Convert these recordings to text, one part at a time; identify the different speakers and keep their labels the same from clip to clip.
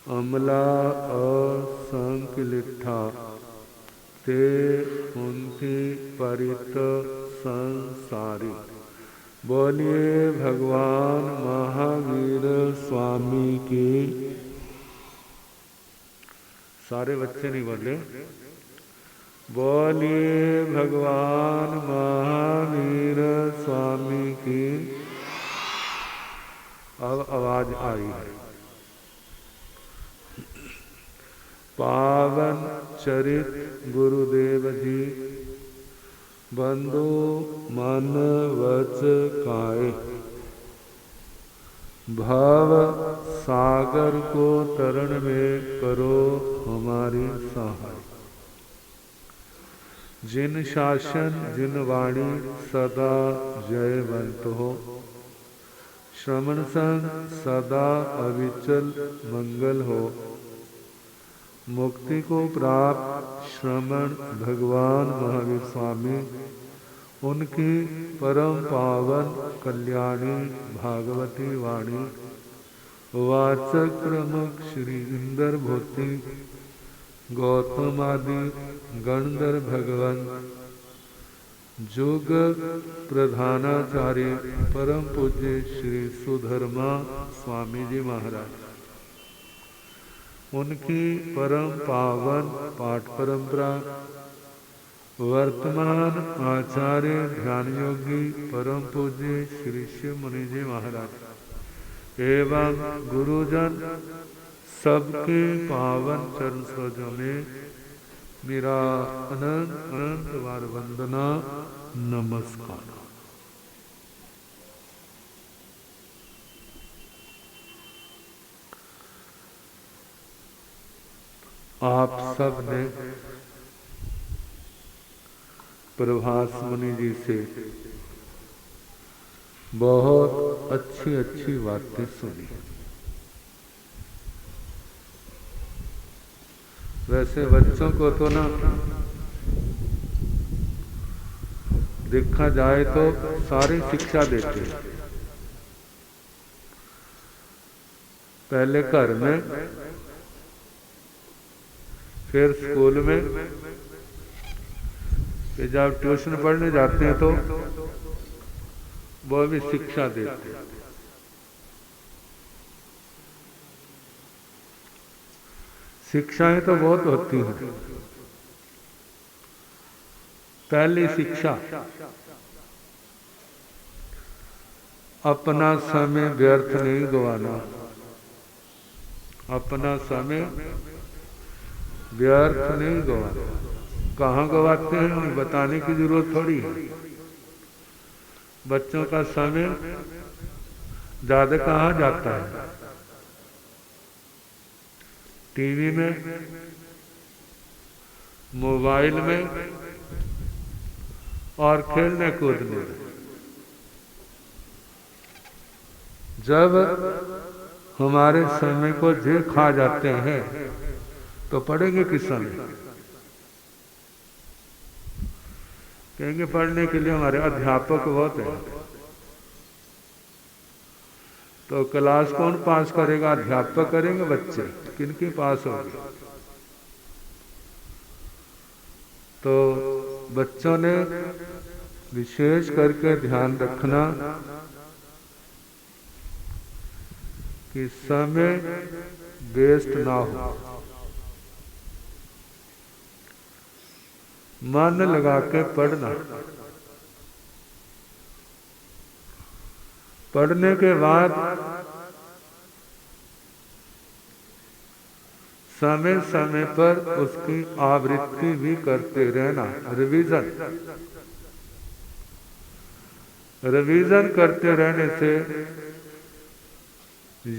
Speaker 1: अमला असंकलिठा ते कुंती परित संसारी। बोलिए भगवान महावीर स्वामी की। सारे बच्चे नहीं बोले। बोलिए भगवान महावीर स्वामी की। अब आवाज आई है। पावन चरित गुरुदेव जी बंधु मन वच काए। भव सागर को तरण में करो हमारी सहाय। जिन शासन जिन वाणी सदा जयवंत हो। श्रवण संग सदा अविचल मंगल हो। मुक्ति को प्राप्त श्रमण भगवान महावीर स्वामी उनकी परम पावन कल्याणी भागवती वाणी वाचक प्रमुख श्री इंद्र भूति गौतम आदि गणधर भगवान जुग प्रधानाचार्य परम पूज्य श्री सुधर्मा स्वामी जी महाराज उनकी परम पावन पाठ परंपरा वर्तमान आचार्य ध्यान योगी परम पूज्य श्री शिव मुनि जी महाराज एवं गुरुजन सबके पावन चरण सरोजों में मेरा अनंत अनंत बार वंदना नमस्कार। आप सब ने प्रभास मुनि जी से बहुत अच्छी अच्छी बातें सुनी। वैसे बच्चों को तो ना देखा जाए तो सारी शिक्षा देते हैं। पहले घर में, फिर स्कूल में, फिर जब ट्यूशन पढ़ने जाते हैं तो वो भी शिक्षा देते हैं। शिक्षाएं तो बहुत होती हैं। पहली शिक्षा, अपना समय व्यर्थ नहीं गवाना। अपना समय व्यर्थ नहीं गवाना। कहाँ गवाते हैं बताने की जरूरत थोड़ी है। बच्चों का समय ज्यादा कहाँ जाता है? टीवी में, मोबाइल में और खेलने कूदने में। जब हमारे समय को जे खा जाते हैं तो पढ़ेंगे किस समय? कहेंगे पढ़ने के लिए हमारे अध्यापक बहुत है। तो क्लास कौन पास करेगा? अध्यापक करेंगे, बच्चे किनकी पास होगी? तो बच्चों ने विशेष करके ध्यान रखना कि समय वेस्ट ना हो। मन लगा के पढ़ना। पढ़ने के बाद समय समय पर उसकी आवृत्ति भी करते रहना। रिवीजन रिवीजन करते रहने से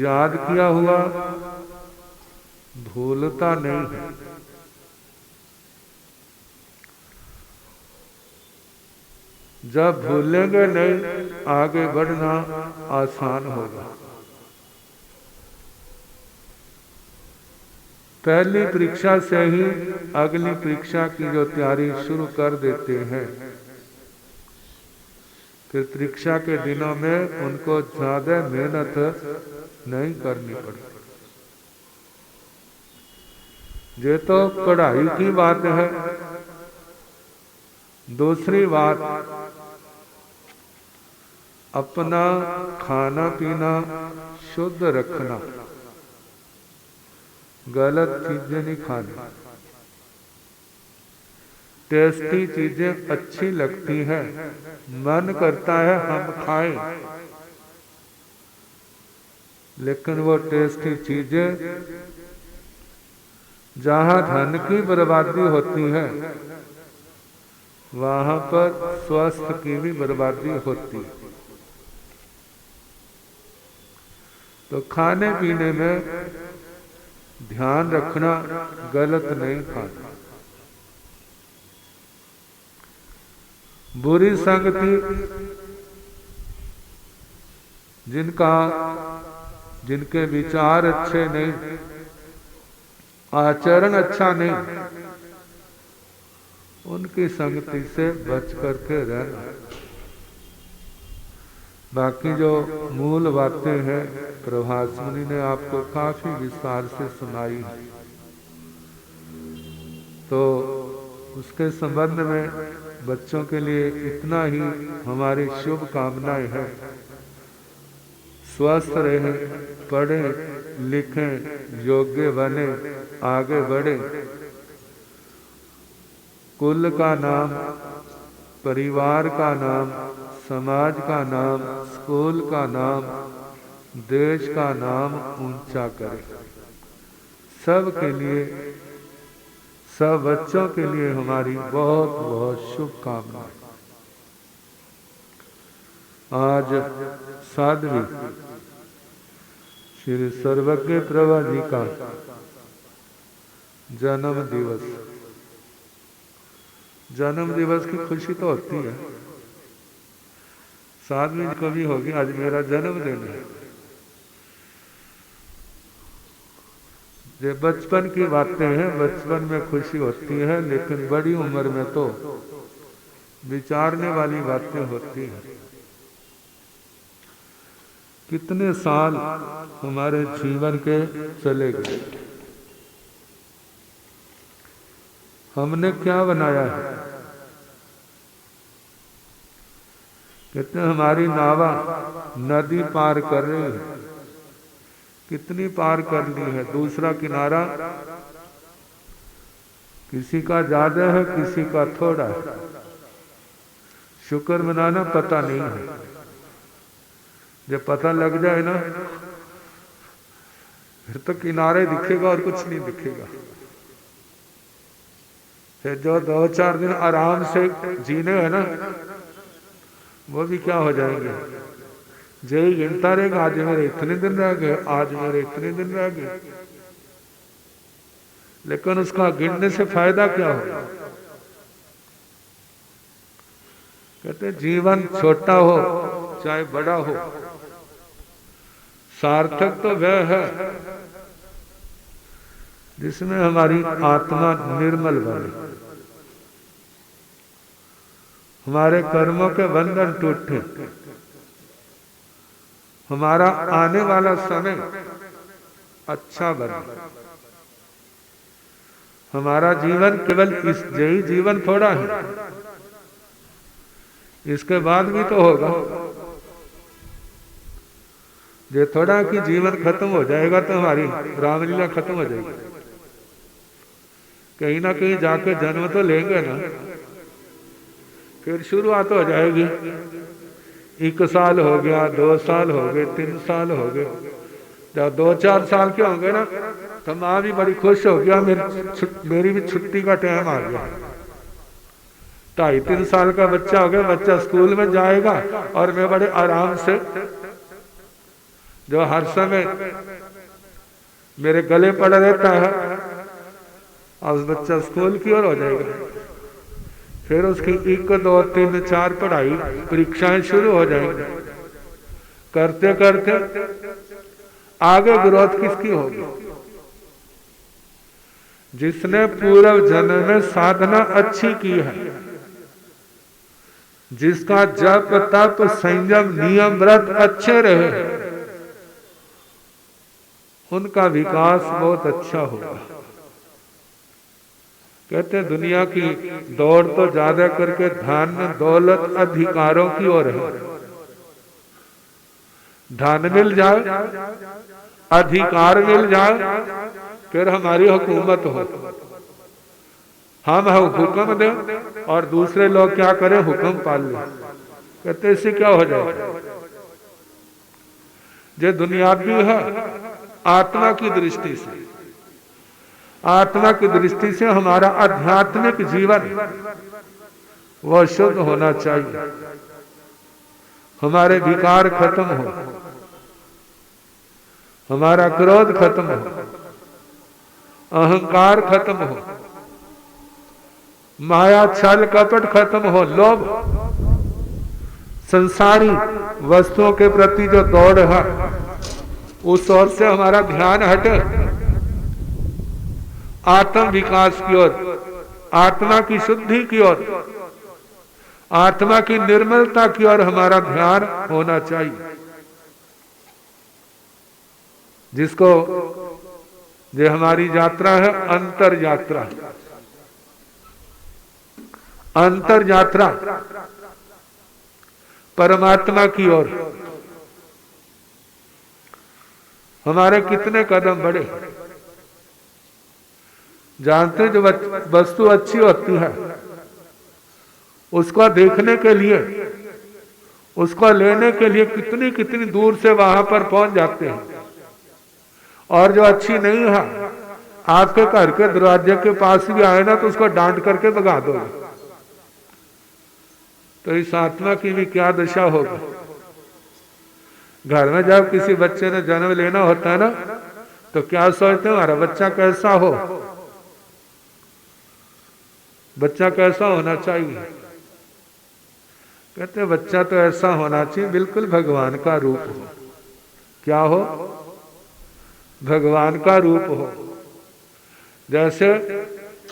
Speaker 1: याद किया हुआ भूलता नहीं है। जब भूलेंगे नहीं, आगे बढ़ना आसान होगा। पहली परीक्षा से ही अगली परीक्षा की जो तैयारी शुरू कर देते हैं, फिर परीक्षा के दिनों में उनको ज्यादा मेहनत नहीं करनी पड़ती। ये तो पढ़ाई की बात है। दूसरी बात, अपना खाना पीना शुद्ध रखना, गलत चीजें नहीं खानी। टेस्टी चीजें अच्छी लगती है, मन करता है हम खाएं, लेकिन वो टेस्टी चीजें जहां धन की बर्बादी होती है वहां पर स्वास्थ्य की भी बर्बादी होती है। तो खाने पीने में ध्यान रखना, गलत नहीं खाना। बुरी संगति, जिनके विचार अच्छे नहीं, आचरण अच्छा नहीं, उनकी संगति से बच करके रहना। बाकी जो मूल बातें हैं प्रभास मुनि ने आपको काफी विस्तार से सुनाई है, तो उसके संबंध में बच्चों के लिए इतना ही हमारी शुभ कामनाएं हैं। स्वस्थ रहें, पढ़ें लिखें, योग्य बने, आगे बढ़े, कुल का नाम, परिवार का नाम, समाज का नाम, स्कूल का नाम, देश का नाम ऊंचा करें। सब के लिए, सब बच्चों के लिए हमारी बहुत बहुत शुभकामनाएं। आज साध्वी श्री सर्वज्ञ प्रभा जी का जन्म दिवस। जन्म दिवस की खुशी तो होती है, साध्वी जी को भी होगी आज मेरा जन्मदिन है। ये बचपन की बातें हैं, बचपन में खुशी होती है, लेकिन बड़ी उम्र में तो विचारने वाली बातें होती हैं। कितने साल हमारे जीवन के चले गए, हमने क्या बनाया है? कहते हैं हमारी नावा नदी पार कर रही है, कितनी पार कर ली है। दूसरा किनारा किसी का ज्यादा है, किसी का थोड़ा है। शुक्र मनाना पता नहीं है, जब पता लग जाए ना फिर तो किनारे दिखेगा और कुछ नहीं दिखेगा। फिर जो 2-4 दिन आराम से जीने हैं ना, वो भी क्या हो जाएंगे, यही गिनता रहेगा, आज मेरे इतने दिन रह गए, आज मेरे इतने दिन रह गए। लेकिन उसका गिनने से फायदा क्या होगा? कहते जीवन छोटा हो चाहे बड़ा हो, सार्थक तो वह है जिसमें हमारी आत्मा निर्मल बने, हमारे कर्मों के बंधन टूटे, हमारा आने वाला समय अच्छा बने। हमारा जीवन केवल इस यही जीवन थोड़ा है, इसके बाद भी तो होगा। ये थोड़ा कि जीवन खत्म हो जाएगा तो हमारी रामलीला खत्म हो जाएगी। कहीं ना कहीं जाके जन्म तो लेंगे ना, फिर शुरुआत हो जाएगी। 1 साल हो गया, 2 साल हो गए, 3 साल हो गए, जब 2-4 साल के होंगे ना तो माँ भी बड़ी खुश हो गया, मेरी भी छुट्टी का टाइम आ गया। 2.5-3 साल का बच्चा हो गया, बच्चा स्कूल में जाएगा और मैं बड़े आराम से, जो हर समय मेरे गले पड़ा रहता है, अब बच्चा स्कूल की ओर हो जाएगा। फिर उसकी 1, 2, 3, 4 पढ़ाई परीक्षाएं शुरू हो जाएंगी। करते करते आगे ग्रोथ किसकी होगी? जिसने पूर्व जन्म में साधना अच्छी की है, जिसका जप तप संयम नियम व्रत अच्छे रहे, उनका विकास बहुत अच्छा होगा। कहते दुनिया की दौड़ तो ज्यादा करके धन दौलत अधिकारों की ओर है। धन मिल जाए, अधिकार मिल जाए, फिर हमारी हुकूमत हो, हम हुक्म दें और दूसरे लोग क्या करें, हुक्म पाल लें। कहते इससे क्या हो जाए? जो दुनियावी है आत्मा की दृष्टि से, आत्मा की दृष्टि से हमारा आध्यात्मिक जीवन वह शुद्ध होना चाहिए। हमारे विकार खत्म हो, हमारा क्रोध खत्म हो, अहंकार खत्म हो, माया छल कपट खत्म हो, लोभ संसारी वस्तुओं के प्रति जो दौड़ है उस ओर से हमारा ध्यान हटे, आत्म विकास की ओर, आत्मा की शुद्धि की ओर, आत्मा की निर्मलता की ओर हमारा ध्यान होना चाहिए। जिसको जो हमारी यात्रा है अंतर यात्रा, अंतर यात्रा परमात्मा की ओर। हमारे कितने कदम बढ़े, जानते जो वस्तु अच्छी होती है उसको देखने के लिए, उसको लेने के लिए कितनी कितनी दूर से वहां पर पहुंच जाते हैं, और जो अच्छी नहीं है आपके घर के दरवाजे के पास भी आए ना तो उसको डांट करके भगा दो। तो इस आत्मा की भी क्या दशा होगी। घर में जब किसी बच्चे ने जन्म लेना होता है ना तो क्या सोचते हैं हमारा बच्चा कैसा हो, बच्चा कैसा होना चाहिए। कहते बच्चा तो ऐसा होना चाहिए बिल्कुल भगवान का रूप हो। क्या हो? भगवान का रूप हो। जैसे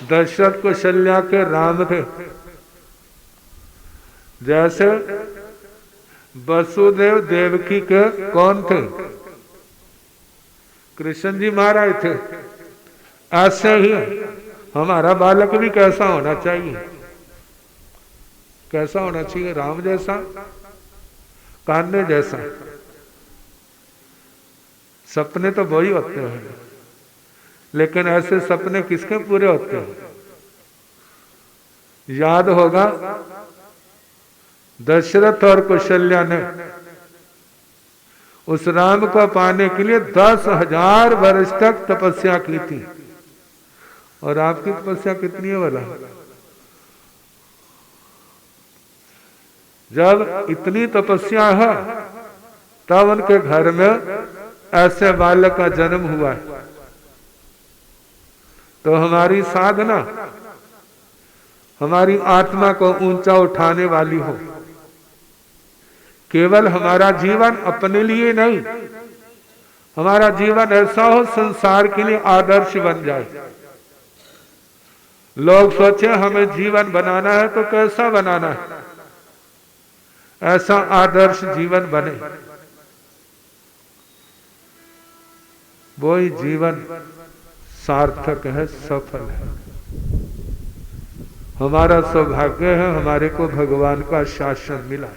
Speaker 1: दशरथ कौशल्या के राम थे, जैसे वसुदेव देवकी के कौन थे, कृष्ण जी महाराज थे। ऐसे ही हमारा बालक भी कैसा होना चाहिए, कैसा होना चाहिए? राम जैसा, कान्हे जैसा। सपने तो वही होते हैं, लेकिन ऐसे सपने किसके पूरे होते हैं? याद होगा दशरथ और कौशल्या ने उस राम को पाने के लिए 10,000 वर्ष तक तपस्या की थी। और आपकी तपस्या कितनी है बोला? जब इतनी तपस्या है तब उनके घर में ऐसे बालक का जन्म हुआ है। तो हमारी साधना हमारी आत्मा को ऊंचा उठाने वाली हो। केवल हमारा जीवन अपने लिए नहीं, हमारा जीवन ऐसा हो संसार के लिए आदर्श बन जाए। लोग सोचे हमें जीवन बनाना है तो कैसा बनाना है, ऐसा आदर्श जीवन बने, वही जीवन सार्थक है, सफल है। हमारा सौभाग्य है हमारे को भगवान का शासन मिला।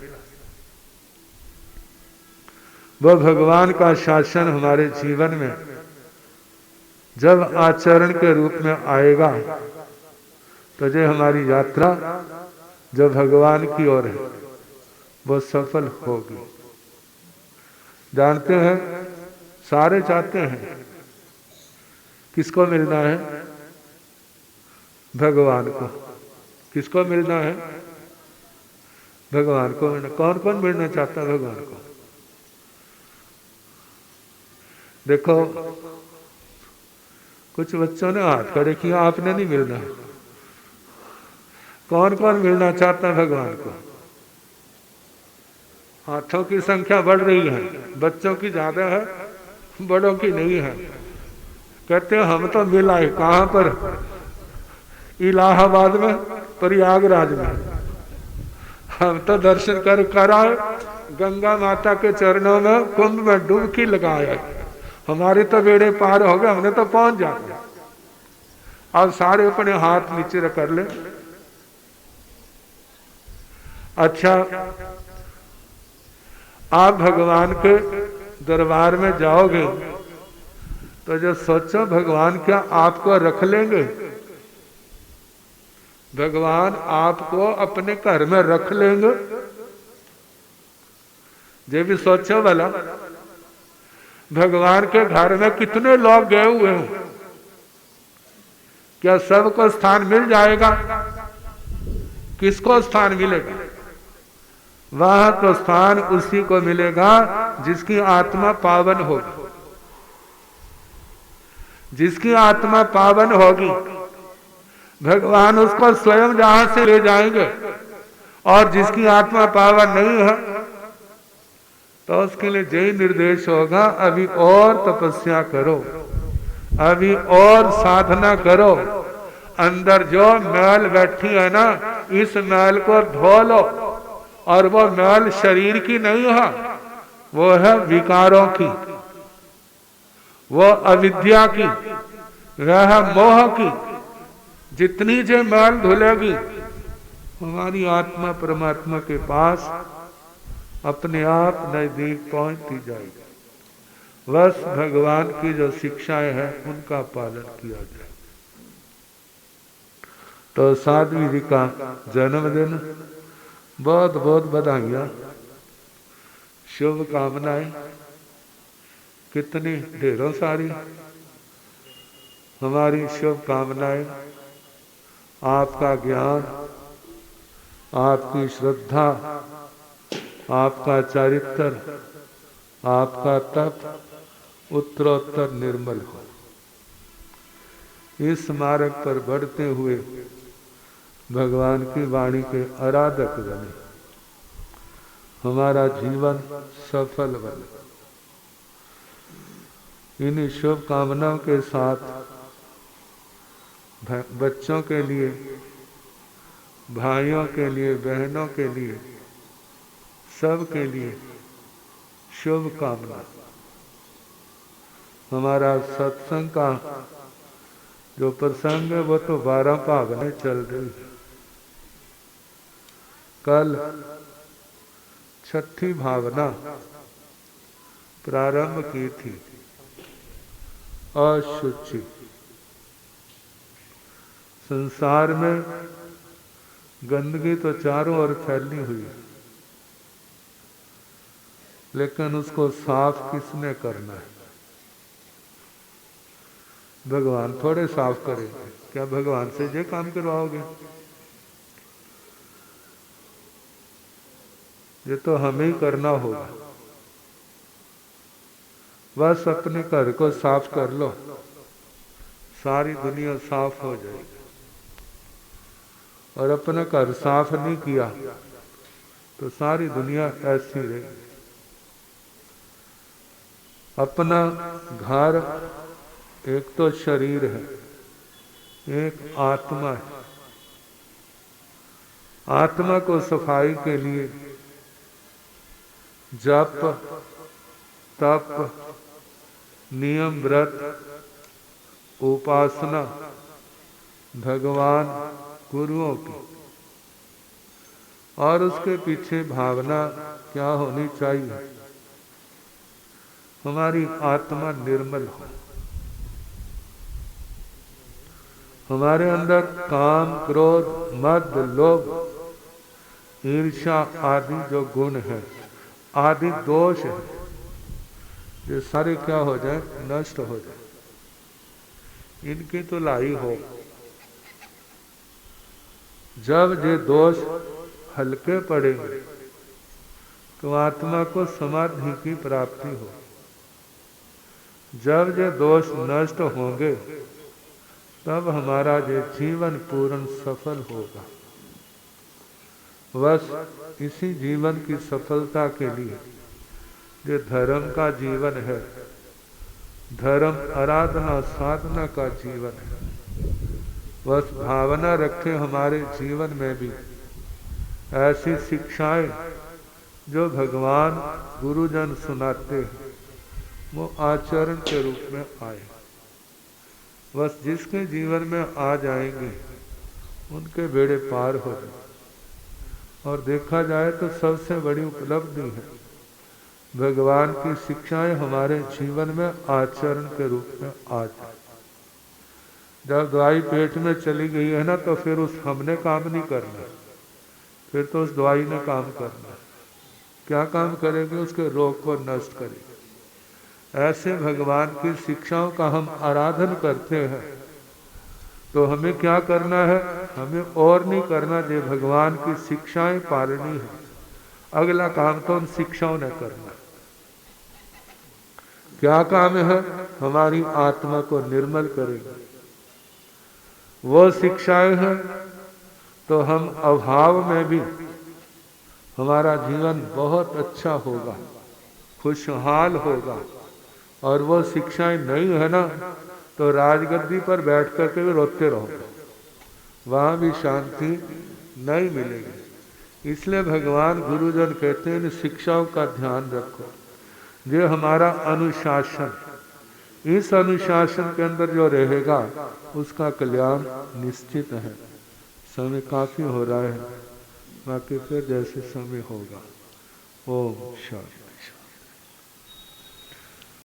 Speaker 1: वह भगवान का शासन हमारे जीवन में जब आचरण के रूप में आएगा तो जो हमारी यात्रा जो भगवान की ओर है वो सफल होगी। जानते हैं सारे चाहते हैं किसको मिलना है? भगवान को। किसको मिलना है? भगवान को मिलना। कौन कौन मिलना चाहता है भगवान को? देखो कुछ बच्चों ने हाथ खड़े किया, आपने नहीं मिलना। कौन कौन मिलना चाहता है भगवान को? हाथों की संख्या बढ़ रही है, बच्चों की ज्यादा है, बड़ों की नहीं है। कहते हैं हम तो मिला है कहां पर? इलाहाबाद में, प्रयागराज में। हम तो दर्शन कर आए, गंगा माता के चरणों में कुंभ में डुबकी लगाए। हमारे तो बेड़े पार हो गए, हमने तो पहुंच जाते। अब सारे अपने हाथ नीचे कर ले। अच्छा, आप भगवान के दरबार में जाओगे तो जो सोचो भगवान क्या आपको रख लेंगे? भगवान आपको अपने घर में रख लेंगे? ये भी सोचो भला। भगवान के घर में कितने लोग गए हुए हैं, क्या सबको स्थान मिल जाएगा? किसको स्थान मिलेगा? वह तो स्थान उसी को मिलेगा जिसकी आत्मा पावन होगी। जिसकी आत्मा पावन होगी भगवान उसको स्वयं जहां से ले जाएंगे, और जिसकी आत्मा पावन नहीं है तो उसके लिए यही निर्देश होगा, अभी और तपस्या करो, अभी और साधना करो, अंदर जो मैल बैठी है ना, इस मैल को धो लो। और वो मैल शरीर की नहीं है, वो है विकारों की, वो अविद्या की, वह है मोह की। जितनी जो मैल धुलेगी हमारी आत्मा परमात्मा के पास अपने आप नजदीक पहुंचती जाएगी। बस भगवान की जो शिक्षाएं हैं उनका पालन किया जाए। तो साध्वी जी का जन्मदिन, बहुत बहुत बधाइयाँ, शुभकामनाएं, कितनी ढेरों सारी हमारी शुभकामनाएं। आपका ज्ञान, आपकी श्रद्धा, आपका चरित्र, आपका तप उत्तरोत्तर निर्मल हो। इस मार्ग पर बढ़ते हुए भगवान की वाणी के आराधक बने, हमारा जीवन सफल बने। इन्हीं शुभकामनाओं के साथ बच्चों के लिए, भाइयों के लिए, बहनों के लिए, सब के लिए शुभकामना। हमारा सत्संग का जो प्रसंग है वो तो 12 भाग में चल रही है। कल छठी भावना प्रारंभ की थी, अशुचि। संसार में गंदगी तो चारों ओर फैली हुई है, लेकिन उसको साफ किसने करना है? भगवान थोड़े साफ करेंगे। क्या भगवान से ये काम करवाओगे? ये तो हमें ही करना होगा। बस अपने घर को साफ कर लो, सारी दुनिया साफ हो जाएगी। और अपना घर साफ नहीं किया तो सारी दुनिया ऐसी रहेगी। अपना घर एक तो शरीर है, एक आत्मा है। आत्मा को सफाई के लिए जप, तप, नियम, व्रत, उपासना, भगवान, गुरुओं की, और उसके पीछे भावना क्या होनी चाहिए? हमारी आत्मा निर्मल हो, हमारे अंदर काम, क्रोध, मद, लोभ, ईर्ष्या आदि जो गुण है, आदि दोष है, ये सारे क्या हो जाए? नष्ट हो जाए। इनकी तो लाई हो। जब ये दोष हल्के पड़ेंगे तो आत्मा को समाधि की प्राप्ति हो। जब ये दोष नष्ट होंगे तब हमारा ये जीवन पूर्ण सफल होगा। बस इसी जीवन की सफलता के लिए जो धर्म का जीवन है, धर्म आराधना साधना का जीवन है, बस भावना रखें हमारे जीवन में भी ऐसी शिक्षाएं जो भगवान गुरुजन सुनाते हैं वो आचरण के रूप में आए। बस जिसके जीवन में आ जाएंगे उनके बेड़े पार हो जाए। और देखा जाए तो सबसे बड़ी उपलब्धि है भगवान की शिक्षाएं हमारे जीवन में आचरण के रूप में आ जाए। जब दवाई पेट में चली गई है ना, तो फिर उस हमने काम नहीं करना, फिर तो उस दवाई ने काम करना। क्या काम करेगी? उसके रोग को नष्ट करेगी। ऐसे भगवान की शिक्षाओं का हम आराधन करते हैं तो हमें क्या करना है? हमें और नहीं करना, जो भगवान की शिक्षाएं पालनी है। अगला काम तो उन शिक्षाओं ने करना। क्या काम है? हमारी आत्मा को निर्मल करेंगे। वो शिक्षाएं हैं तो हम अभाव में भी हमारा जीवन बहुत अच्छा होगा, खुशहाल होगा। और वो शिक्षाएं नहीं है ना, तो राजगद्दी पर बैठ करके भी रोते रहोगे, वहां भी शांति नहीं मिलेगी। इसलिए भगवान गुरुजन कहते हैं इन शिक्षाओं का ध्यान रखो। जो हमारा अनुशासन, इस अनुशासन के अंदर जो रहेगा उसका कल्याण निश्चित है। समय काफी हो रहा है, बाकी फिर जैसे समय होगा। ओम शांति।